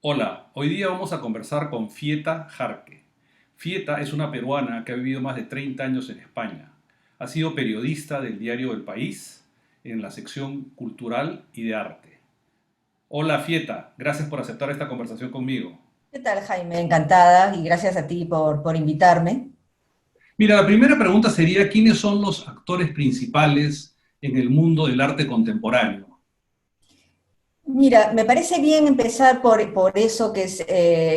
Hola, hoy día vamos a conversar con Fieta Jarque. Fieta es una peruana que ha vivido más de 30 años en España. Ha sido periodista del diario El País en la sección cultural y de arte. Hola Fieta, gracias por aceptar esta conversación conmigo. ¿Qué tal, Jaime? Encantada y gracias a ti por invitarme. Mira, la primera pregunta sería, ¿quiénes son los actores principales en el mundo del arte contemporáneo? Mira, me parece bien empezar por eso, que es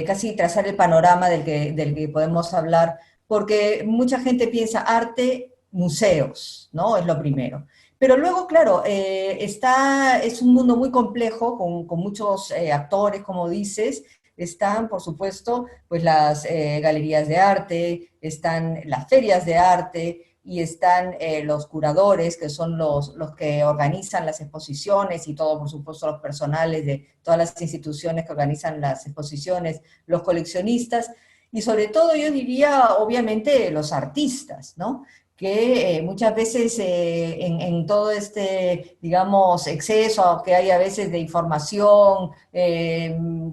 casi trazar el panorama del que podemos hablar, porque mucha gente piensa arte, museos, ¿no? Es lo primero. Pero luego, claro, es un mundo muy complejo, con muchos actores, como dices. Están, por supuesto, pues las galerías de arte, están las ferias de arte, y están los curadores, que son los que organizan las exposiciones y todo, por supuesto, los personales de todas las instituciones que organizan las exposiciones, los coleccionistas y sobre todo yo diría, obviamente, los artistas, ¿no? Que muchas veces en todo este, digamos, exceso que hay a veces de información,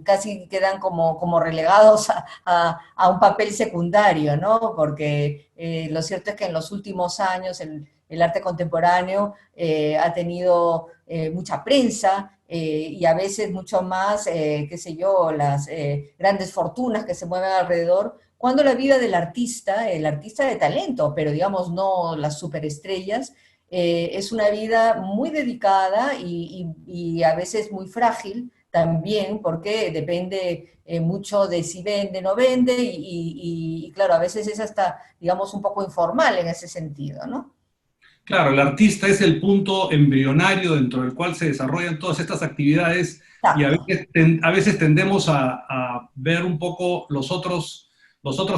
casi quedan como relegados a un papel secundario, ¿no? Porque lo cierto es que en los últimos años el arte contemporáneo ha tenido mucha prensa y a veces mucho más, qué sé yo, las grandes fortunas que se mueven alrededor, cuando la vida del artista, el artista de talento, pero digamos no las superestrellas, es una vida muy dedicada y a veces muy frágil también, porque depende mucho de si vende, no vende, y claro, a veces es hasta, digamos, un poco informal en ese sentido, ¿no? Claro, el artista es el punto embrionario dentro del cual se desarrollan todas estas actividades y a Exacto. veces, a veces tendemos a ver un poco los otros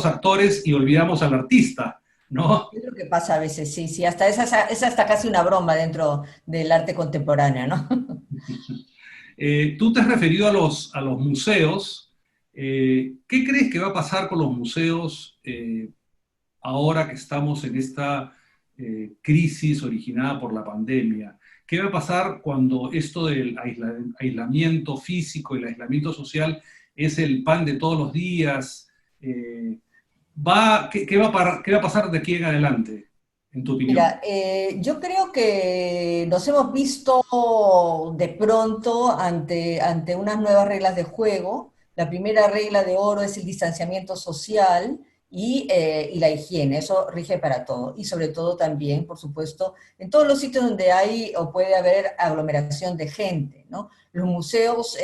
actores y olvidamos al artista, ¿no? Es lo que pasa a veces, sí, sí, hasta es hasta casi una broma dentro del arte contemporáneo, ¿no? Tú te has referido a los museos. ¿Qué crees que va a pasar con los museos ahora que estamos en esta crisis originada por la pandemia? ¿Qué va a pasar cuando esto del aislamiento físico, el aislamiento social es el pan de todos los días? ¿Qué va a pasar de aquí en adelante, en tu opinión? Mira, yo creo que nos hemos visto de pronto ante unas nuevas reglas de juego. La primera regla de oro es el distanciamiento social y la higiene. Eso rige para todo. Y sobre todo también, por supuesto, en todos los sitios donde hay o puede haber aglomeración de gente, ¿no? Los museos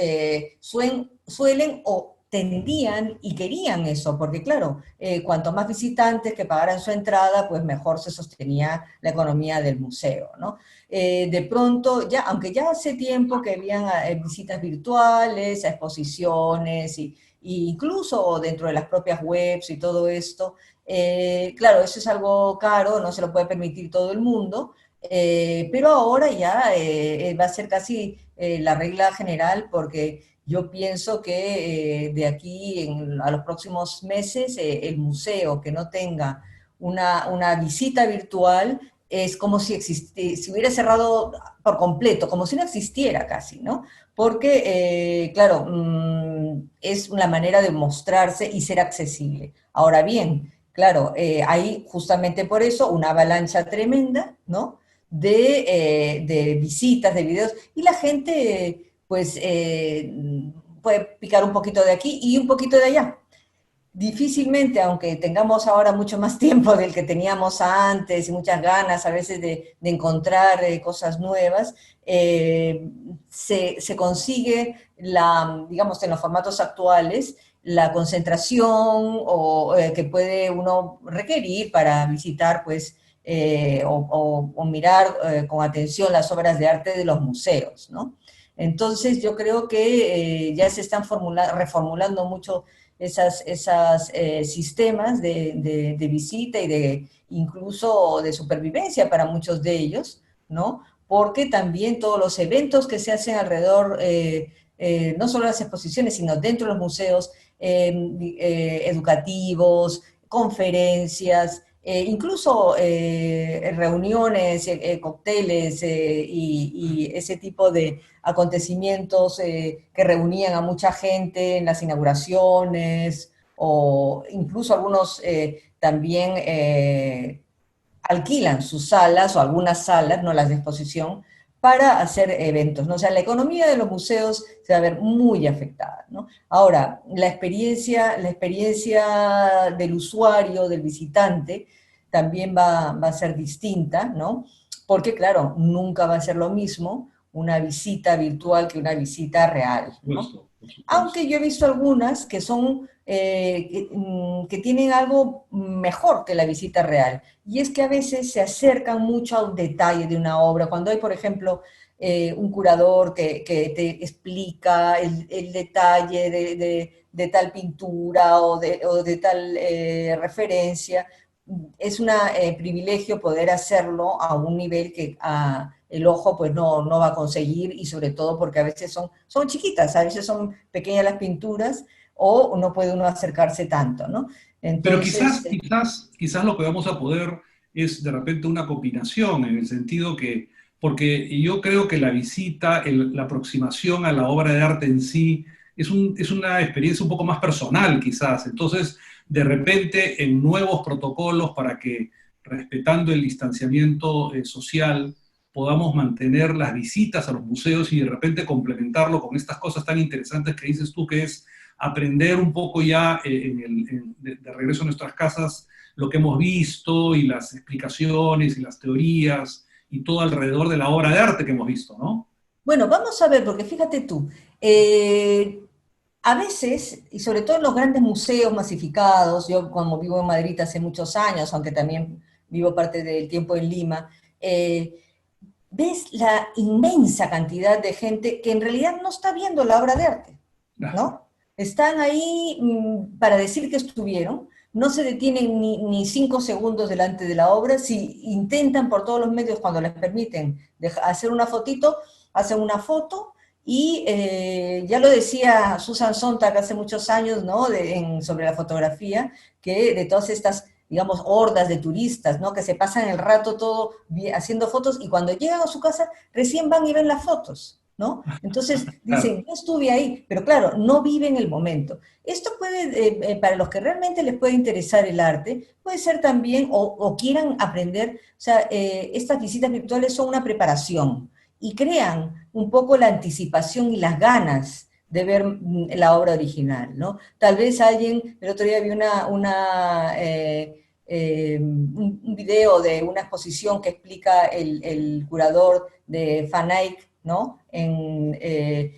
suelen o tendían y querían eso, porque claro, cuanto más visitantes que pagaran su entrada, pues mejor se sostenía la economía del museo, ¿no? De pronto, ya, aunque ya hace tiempo que habían visitas virtuales, a exposiciones y incluso dentro de las propias webs y todo esto, claro, eso es algo caro, no se lo puede permitir todo el mundo, pero ahora ya va a ser casi la regla general porque yo pienso que de aquí a los próximos meses el museo que no tenga una visita virtual es como si hubiera cerrado por completo, como si no existiera casi, ¿no? Porque, claro, es una manera de mostrarse y ser accesible. Ahora bien, claro, hay justamente por eso una avalancha tremenda, ¿no? De visitas, de videos, y la gente pues puede picar un poquito de aquí y un poquito de allá. Difícilmente, aunque tengamos ahora mucho más tiempo del que teníamos antes y muchas ganas a veces de encontrar cosas nuevas, se consigue digamos, en los formatos actuales, la concentración que puede uno requerir para visitar, pues, o mirar con atención las obras de arte de los museos, ¿no? Entonces, yo creo que ya se están reformulando mucho esas sistemas de visita y de incluso de supervivencia para muchos de ellos, ¿no? Porque también todos los eventos que se hacen alrededor, no solo las exposiciones, sino dentro de los museos, educativos, conferencias, incluso reuniones, cócteles y ese tipo de acontecimientos que reunían a mucha gente en las inauguraciones o incluso algunos también alquilan sus salas o algunas salas, no las de exposición, para hacer eventos, ¿no? O sea, la economía de los museos se va a ver muy afectada, ¿no? Ahora, la experiencia del usuario, del visitante, también va a ser distinta, ¿no? Porque, claro, nunca va a ser lo mismo una visita virtual que una visita real, ¿no? Por supuesto. Aunque yo he visto algunas que son, que tienen algo mejor que la visita real. Y es que a veces se acercan mucho al detalle de una obra. Cuando hay, por ejemplo, un curador que te explica el detalle de tal pintura o de tal referencia, es un privilegio poder hacerlo a un nivel que el ojo pues no va a conseguir y sobre todo porque a veces son chiquitas, a veces son pequeñas las pinturas o no puede uno acercarse tanto, ¿no? Pero Entonces, quizás lo que vamos a poder es de repente una combinación, en el sentido que, porque yo creo que la visita, la aproximación a la obra de arte en sí, es una experiencia un poco más personal quizás. Entonces, de repente, en nuevos protocolos para que, respetando el distanciamiento social, podamos mantener las visitas a los museos y de repente complementarlo con estas cosas tan interesantes que dices tú, que es aprender un poco ya de regreso a nuestras casas lo que hemos visto y las explicaciones y las teorías y todo alrededor de la obra de arte que hemos visto, ¿no? bueno, vamos a ver, porque fíjate tú, a veces, y sobre todo en los grandes museos masificados, yo como vivo en Madrid hace muchos años, aunque también vivo parte del tiempo en Lima, ves la inmensa cantidad de gente que en realidad no está viendo la obra de arte, Ah, ¿no? Están ahí para decir que estuvieron, no se detienen ni 5 segundos delante de la obra, si intentan por todos los medios cuando les permiten hacer una fotito, hacen una foto y ya lo decía Susan Sontag hace muchos años, ¿no? Sobre la fotografía, que de todas estas digamos, hordas de turistas, ¿no? Que se pasan el rato todo haciendo fotos y cuando llegan a su casa recién van y ven las fotos, ¿no? Entonces claro. dicen, yo estuve ahí, pero claro, no viven el momento. Esto puede, para los que realmente les puede interesar el arte, puede ser también, o quieran aprender, o sea, estas visitas virtuales son una preparación y crean un poco la anticipación y las ganas de ver la obra original, ¿no? Tal vez alguien, el otro día vi un video de una exposición que explica el curador de Van Eyck, ¿no? Que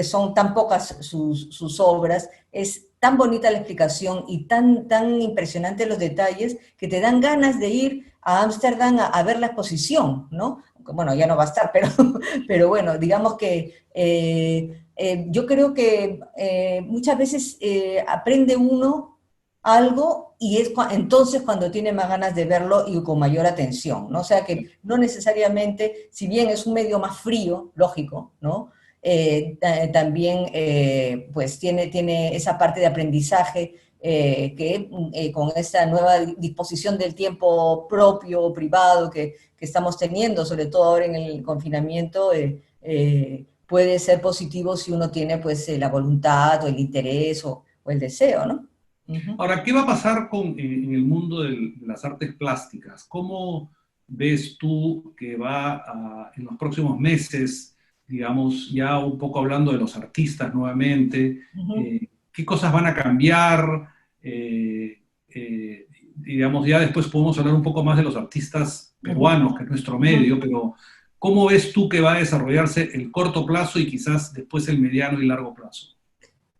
son tan pocas sus obras, es tan bonita la explicación y tan impresionantes los detalles que te dan ganas de ir a Ámsterdam a ver la exposición, ¿no? Bueno, ya no va a estar, pero bueno, digamos que yo creo que muchas veces aprende uno algo y es entonces cuando tiene más ganas de verlo y con mayor atención, ¿no? O sea que no necesariamente, si bien es un medio más frío, lógico, ¿no? También pues tiene esa parte de aprendizaje que con esta nueva disposición del tiempo propio, privado que estamos teniendo, sobre todo ahora en el confinamiento, puede ser positivo si uno tiene pues la voluntad o el interés o el deseo, ¿no? Ujú. Ahora, ¿qué va a pasar en el mundo de las artes plásticas? ¿Cómo ves tú que en los próximos meses, digamos, ya un poco hablando de los artistas nuevamente, Ujú. qué cosas van a cambiar? Eh, digamos, ya después podemos hablar un poco más de los artistas Ujú. peruanos, que es nuestro Ujú. medio, pero ¿cómo ves tú que va a desarrollarse el corto plazo y quizás después el mediano y largo plazo?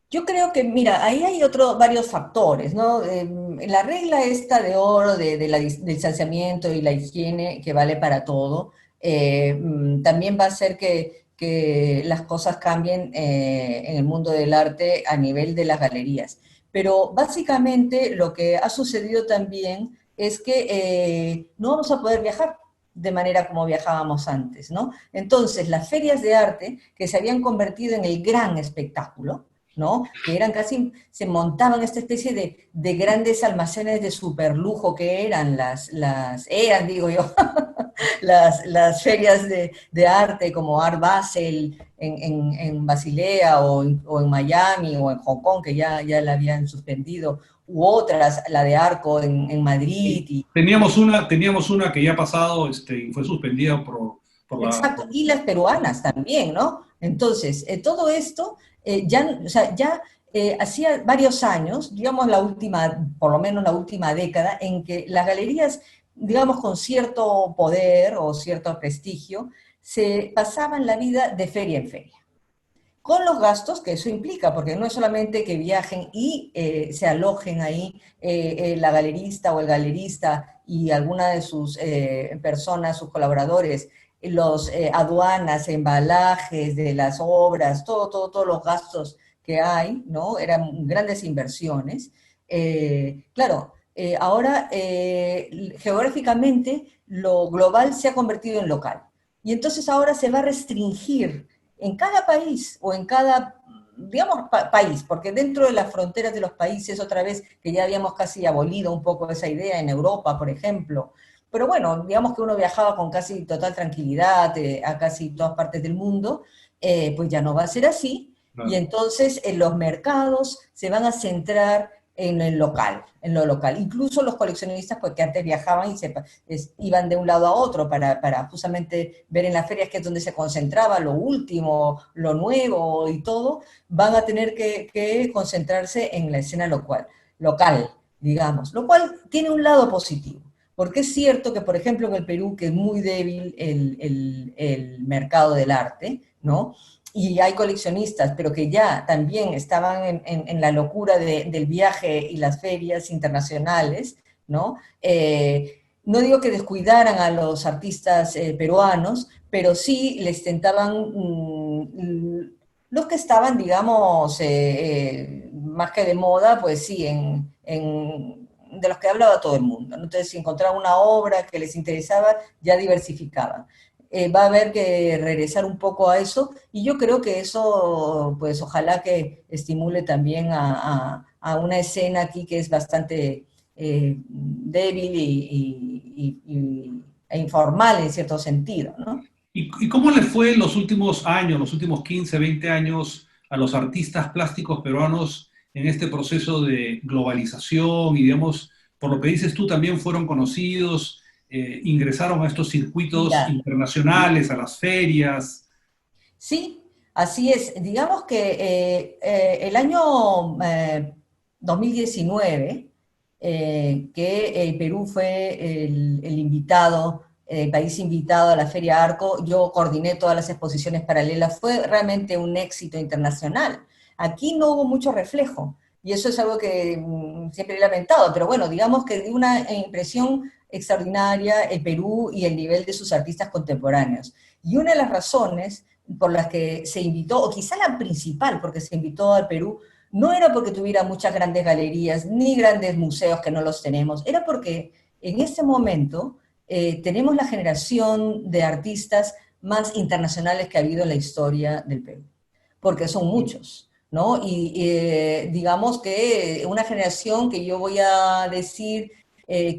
Yo creo que, mira, ahí hay varios factores, ¿no? La regla esta de oro del distanciamiento y la higiene, que vale para todo, también va a hacer que las cosas cambien en el mundo del arte a nivel de las galerías. Pero básicamente lo que ha sucedido también es que no vamos a poder viajar de manera como viajábamos antes, ¿no? Entonces, las ferias de arte, que se habían convertido en el gran espectáculo, ¿no? Que eran casi, se montaban esta especie de grandes almacenes de superlujo que eran eran, digo yo, las ferias de arte como Art Basel en Basilea o en Miami o en Hong Kong, que ya la habían suspendido, u otras, la de Arco en Madrid. Teníamos una que ya ha pasado y fue suspendida por la... Exacto, y las peruanas también, ¿no? Entonces, todo esto ya, o sea, ya hacía varios años, digamos la última, por lo menos la última década, en que las galerías, digamos con cierto poder o cierto prestigio, se pasaban la vida de feria en feria con los gastos que eso implica, porque no es solamente que viajen y se alojen ahí la galerista o el galerista y alguna de sus personas, sus colaboradores, los aduanas, embalajes de las obras, todos los gastos que hay, ¿no? Eran grandes inversiones. Claro, ahora geográficamente lo global se ha convertido en local. Y entonces ahora se va a restringir en cada país o en cada, digamos, país, porque dentro de las fronteras de los países, otra vez que ya habíamos casi abolido un poco esa idea en Europa, por ejemplo, pero bueno, digamos que uno viajaba con casi total tranquilidad a casi todas partes del mundo, pues ya no va a ser así, y Claro. entonces los mercados se van a centrar en el local, en lo local. Incluso los coleccionistas, pues que antes viajaban y iban de un lado a otro para justamente ver en las ferias, que es donde se concentraba lo último, lo nuevo y todo, van a tener que concentrarse en la escena local, digamos, lo cual tiene un lado positivo. Porque es cierto que, por ejemplo, en el Perú, que es muy débil el mercado del arte, ¿no? Y hay coleccionistas, pero que ya también estaban en la locura del viaje y las ferias internacionales, ¿no? No digo que descuidaran a los artistas peruanos, pero sí les tentaban los que estaban, digamos, más que de moda, pues sí, de los que hablaba todo el mundo, ¿no? Entonces, si encontraban una obra que les interesaba, ya diversificaban. Va a haber que regresar un poco a eso y yo creo que eso, pues ojalá que estimule también a una escena aquí que es bastante débil e informal en cierto sentido, ¿no? ¿Y cómo le fue en los últimos años, los últimos 15, 20 años, a los artistas plásticos peruanos en este proceso de globalización? Y digamos, por lo que dices tú, también fueron conocidos, ingresaron a estos circuitos Mira, internacionales, a las ferias. sí, así es. Digamos que el año 2019, que el Perú fue el invitado, el país invitado a la Feria Arco, yo coordiné todas las exposiciones paralelas, fue realmente un éxito internacional. Aquí no hubo mucho reflejo, y eso es algo que siempre he lamentado, pero bueno, digamos que dio una impresión extraordinaria el Perú y el nivel de sus artistas contemporáneos. Y una de las razones por las que se invitó, o quizá la principal porque se invitó al Perú, no era porque tuviera muchas grandes galerías ni grandes museos que no los tenemos, era porque en este momento tenemos la generación de artistas más internacionales que ha habido en la historia del Perú, porque son muchos, ¿no? Y digamos que una generación que yo voy a decir,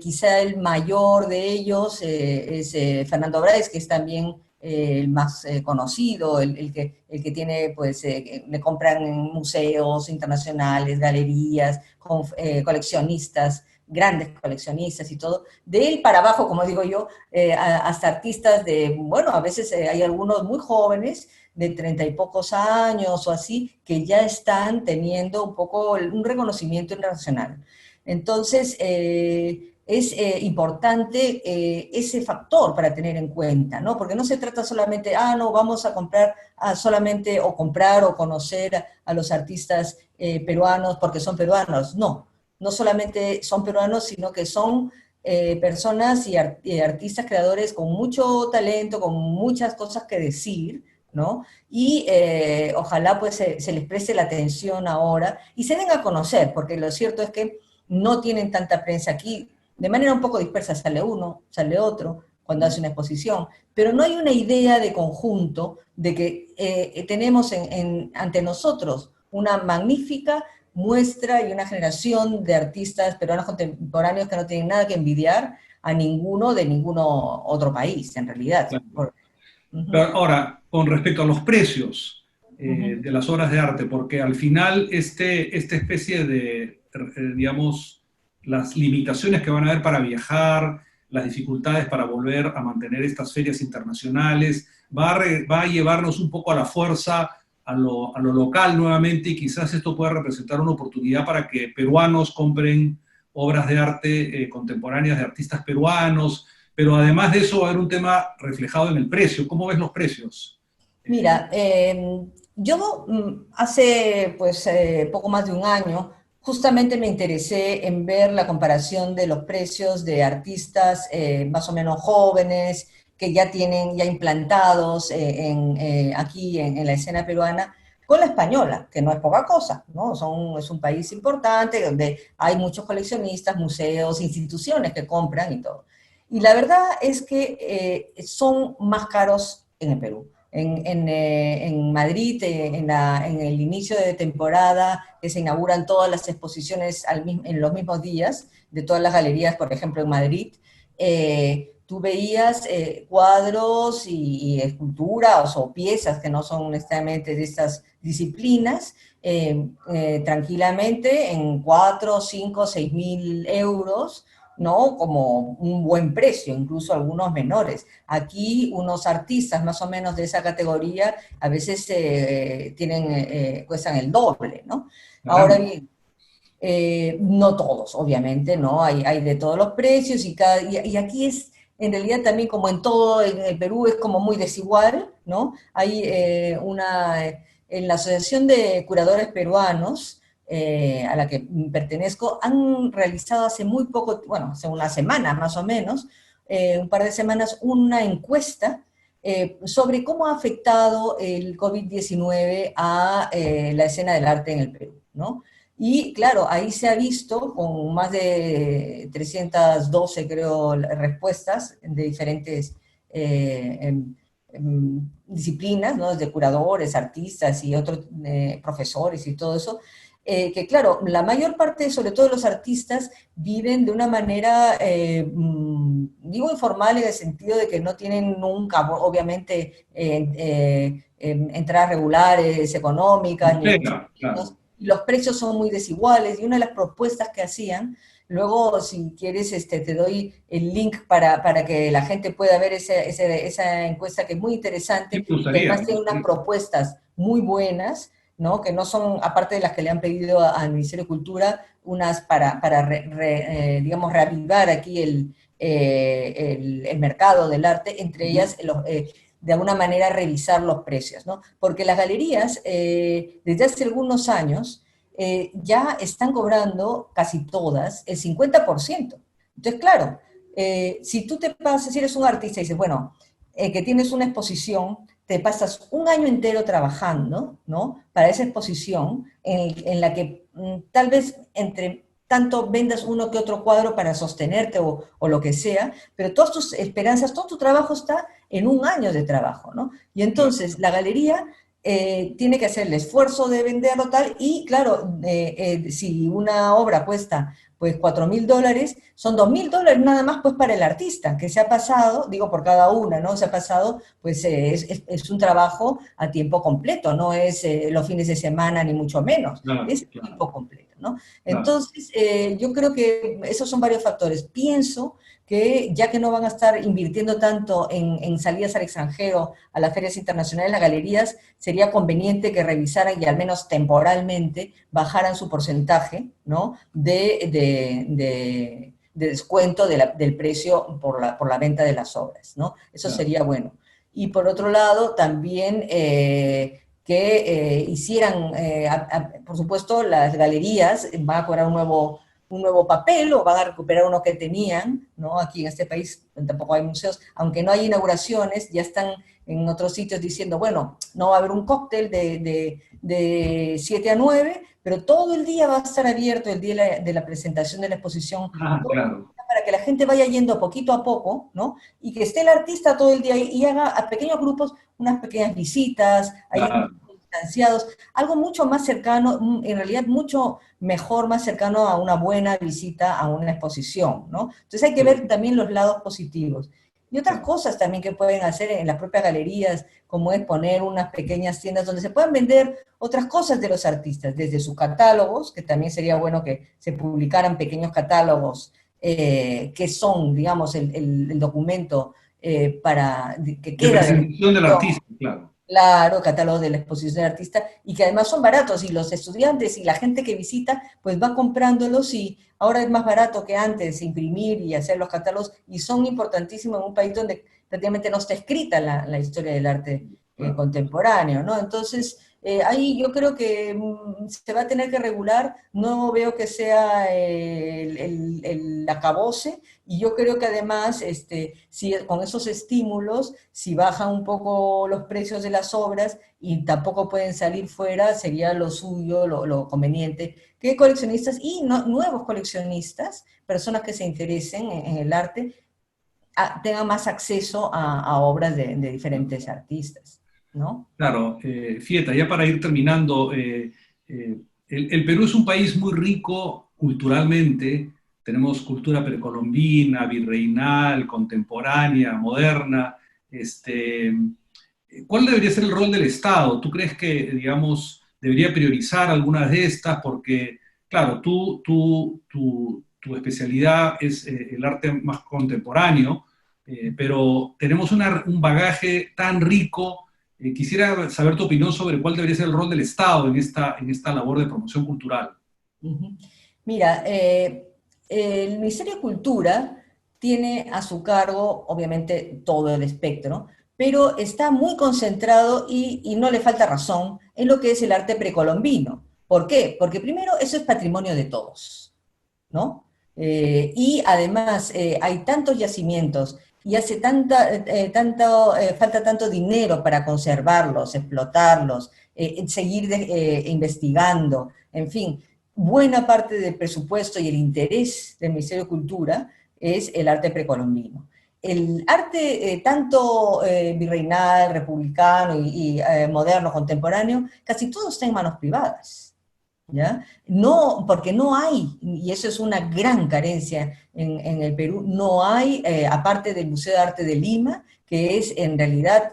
quizá el mayor de ellos es Fernando Bráez, que es también el más conocido, el que tiene, pues, le compran en museos internacionales, galerías, coleccionistas, grandes coleccionistas y todo, de él para abajo, como digo yo, hasta artistas de, bueno, a veces hay algunos muy jóvenes, de 30 y pocos años o así, que ya están teniendo un poco un reconocimiento internacional. Entonces, es importante ese factor para tener en cuenta, ¿no? Porque no se trata solamente, no, vamos a comprar solamente o comprar o conocer a los artistas peruanos porque son peruanos. No, no solamente son peruanos, sino que son personas y artistas creadores con mucho talento, con muchas cosas que decir, ¿no? Y ojalá pues se les preste la atención ahora y se den a conocer, porque lo cierto es que no tienen tanta prensa aquí. De manera un poco dispersa sale uno, sale otro, cuando hace una exposición, pero no hay una idea de conjunto de que tenemos ante nosotros una magnífica muestra y una generación de artistas peruanos contemporáneos que no tienen nada que envidiar a ninguno de ninguno otro país, en realidad. Claro. Pero Ujú, ahora, con respecto a los precios ujú. de las obras de arte, porque al final esta especie de, digamos, las limitaciones que van a haber para viajar, las dificultades para volver a mantener estas ferias internacionales, va a llevarnos un poco a la fuerza, a lo local nuevamente, y quizás esto pueda representar una oportunidad para que peruanos compren obras de arte contemporáneas de artistas peruanos, pero además de eso va a haber un tema reflejado en el precio. ¿Cómo ves los precios? Eh, Mira, yo hace pues poco más de un año justamente me interesé en ver la comparación de los precios de artistas más o menos jóvenes que ya tienen ya implantados aquí en la escena peruana con la española, que no es poca cosa, ¿no? Es un país importante donde hay muchos coleccionistas, museos, instituciones que compran y todo. Y la verdad es que son más caros en el Perú en Madrid, en el inicio de temporada, que se inauguran todas las exposiciones en los mismos días de todas las galerías, por ejemplo, en Madrid, tú veías cuadros y esculturas o piezas que no son necesariamente de estas disciplinas, tranquilamente en 4, 5, 6 mil euros, ¿no? Como un buen precio, incluso algunos menores. Aquí unos artistas más o menos de esa categoría a veces cuestan el doble, ¿no? Ahora Caramba. bien, no todos, obviamente, ¿no? Hay de todos los precios y aquí es, en realidad también como en todo, en el Perú es como muy desigual, ¿no? Hay en la Asociación de Curadores Peruanos, a la que pertenezco, han realizado hace muy poco, bueno, hace una semana más o menos, un par de semanas, una encuesta sobre cómo ha afectado el COVID-19 a la escena del arte en el Perú, ¿no? Y claro, ahí se ha visto con más de 312, creo, respuestas de diferentes disciplinas, ¿no? Desde curadores, artistas y otros profesores y todo eso, que claro, la mayor parte, sobre todo los artistas, viven de una manera, digo informal en el sentido de que no tienen nunca, obviamente, entradas regulares, económicas, ni mucho Llega, menos, claro. los precios son muy desiguales y una de las propuestas que hacían, luego si quieres te doy el link para que la gente pueda ver esa encuesta que es muy Sí, interesante me y que gustaría, además me tiene unas gustaría. propuestas muy buenas, ¿no? Que no son, aparte de las que le han pedido al Ministerio de Cultura, unas para digamos, reavivar aquí el mercado del arte, entre Ujú. ellas de alguna manera revisar los precios, ¿no? Porque las galerías, desde hace algunos años, ya están cobrando casi todas el 50%. Entonces, claro, si tú te pasas, si eres un artista y dices, bueno, que tienes una exposición, te pasas un año entero trabajando, ¿no? Para esa exposición en la que tal vez entre tanto vendas uno que otro cuadro para sostenerte o lo que sea, pero todas tus esperanzas, todo tu trabajo está en un año de trabajo, ¿no? Y Claro. entonces la galería tiene que hacer el esfuerzo de venderlo tal, y claro, si una obra cuesta pues $4.000, son $2.000 nada más pues para el artista, que se ha pasado, digo por cada una, ¿no? Se ha pasado, pues es un trabajo a tiempo completo, no es los fines de semana ni mucho menos, Claro, es claro, tiempo completo, ¿no? claro. Entonces, yo creo que esos son varios factores. Pienso que ya que no van a estar invirtiendo tanto en salidas al extranjero, a las ferias internacionales, las galerías, sería conveniente que revisaran y al menos temporalmente bajaran su porcentaje, ¿no? De descuento del precio por la venta de las obras, ¿no? Eso Claro. sería bueno. Y por otro lado, también que hicieran, por supuesto, las galerías van a cobrar un nuevo papel o van a recuperar uno que tenían, ¿no? Aquí en este país tampoco hay museos, aunque no hay inauguraciones, ya están en otros sitios diciendo, bueno, no va a haber un cóctel de 7 a 9, pero todo el día va a estar abierto el día de la presentación de la exposición, Ah, todo el claro. día para que la gente vaya yendo poquito a poco, ¿no? Y que esté el artista todo el día y haga a pequeños grupos unas pequeñas visitas, ahí Claro, distanciados, algo mucho más cercano, en realidad mucho mejor, más cercano a una buena visita a una exposición, ¿no? Entonces hay que ver también los lados positivos. Y otras Claro. cosas también que pueden hacer en las propias galerías, como es poner unas pequeñas tiendas donde se puedan vender otras cosas de los artistas, desde sus catálogos, que también sería bueno que se publicaran pequeños catálogos que son, digamos, el documento que De queda de la presentación del exposición. artista, claro. Claro, catálogo de la exposición de artista, y que además son baratos, y los estudiantes y la gente que visita, pues va comprándolos, y ahora es más barato que antes imprimir y hacer los catálogos, y son importantísimos en un país donde prácticamente no está escrita la historia del arte Claro. contemporáneo, ¿no? Entonces, ahí yo creo que se va a tener que regular, no veo que sea el acabose, y yo creo que además, si con esos estímulos, si bajan un poco los precios de las obras y tampoco pueden salir fuera, sería lo suyo, lo conveniente, que coleccionistas y nuevos coleccionistas, personas que se interesen en el arte, tengan más acceso a obras de diferentes artistas, ¿no? Claro, Fieta, ya para ir terminando, el Perú es un país muy rico culturalmente, tenemos cultura precolombina, virreinal, contemporánea, moderna. Este, ¿Cuál debería ser el rol del Estado? ¿Tú crees que, digamos, debería priorizar algunas de estas? Porque, claro, tu especialidad es el arte más contemporáneo, pero tenemos un bagaje tan rico. Quisiera saber tu opinión sobre cuál debería ser el rol del Estado en esta labor de promoción cultural. Ujú. Mira, el Ministerio de Cultura tiene a su cargo, obviamente, todo el espectro, pero está muy concentrado y no le falta razón en lo que es el arte precolombino. ¿Por qué? Porque primero eso es patrimonio de todos, ¿no? Y además hay tantos yacimientos y hace falta tanto dinero para conservarlos, explotarlos, seguir investigando, en fin, buena parte del presupuesto y el interés del Ministerio de Cultura es el arte precolombino. El arte tanto virreinal, republicano y moderno, contemporáneo, casi todo está en manos privadas. ¿Ya? No, porque no hay, y eso es una gran carencia en el Perú, no hay, aparte del Museo de Arte de Lima, que es en realidad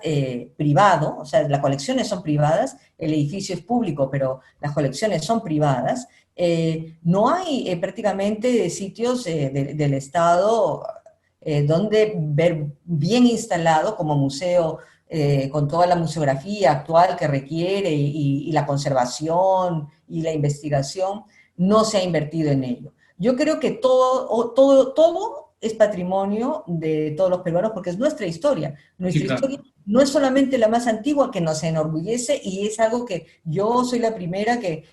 privado, o sea, las colecciones son privadas, el edificio es público, pero las colecciones son privadas, no hay prácticamente sitios del Estado donde ver bien instalado como museo con toda la museografía actual que requiere y la conservación y la investigación, no se ha invertido en ello. Yo creo que todo es patrimonio de todos los peruanos porque es nuestra historia. Sí, Nuestra claro. historia no es solamente la más antigua que nos enorgullece y es algo que yo soy la primera que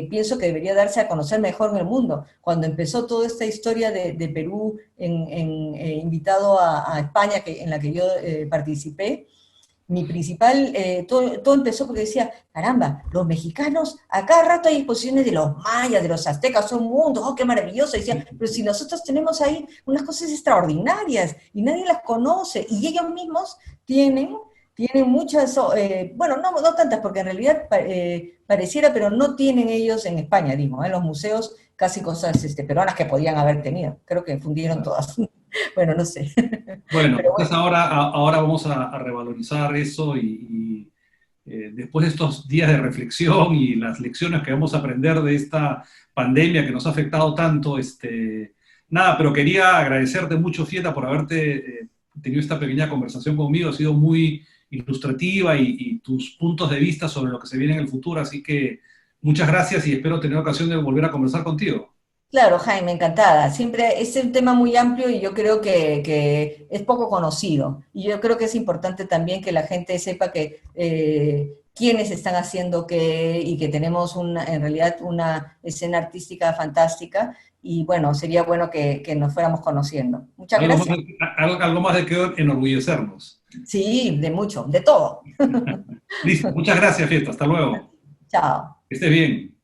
pienso que debería darse a conocer mejor en el mundo. Cuando empezó toda esta historia de Perú invitado a España, en la que yo participé, mi principal, todo empezó porque decía, caramba, los mexicanos, a cada rato hay exposiciones de los mayas, de los aztecas, son mundos, oh, qué maravilloso. Y decía, pero si nosotros tenemos ahí unas cosas extraordinarias y nadie las conoce, y ellos mismos tienen muchas, bueno, no tantas, porque en realidad pareciera, pero no tienen ellos en España, digo, en los museos casi cosas peruanas que podían haber tenido. Creo que fundieron todas. Bueno, no sé. Bueno, Pero entonces ahora vamos a revalorizar eso después de estos días de reflexión y las lecciones que vamos a aprender de esta pandemia que nos ha afectado tanto, nada, pero quería agradecerte mucho, Fieta, por haberte tenido esta pequeña conversación conmigo. Ha sido muy ilustrativa y tus puntos de vista sobre lo que se viene en el futuro, así que muchas gracias y espero tener ocasión de volver a conversar contigo. claro, Jaime, encantada. Siempre es un tema muy amplio y yo creo que es poco conocido. Y yo creo que es importante también que la gente sepa que quiénes están haciendo qué y que tenemos en realidad una escena artística fantástica. Y bueno, sería bueno que nos fuéramos conociendo. Muchas Algo más, gracias. algo más de que enorgullecernos. Sí, de mucho, de todo. Listo, muchas gracias, Fiesta. Hasta luego. Chao. Que estés bien.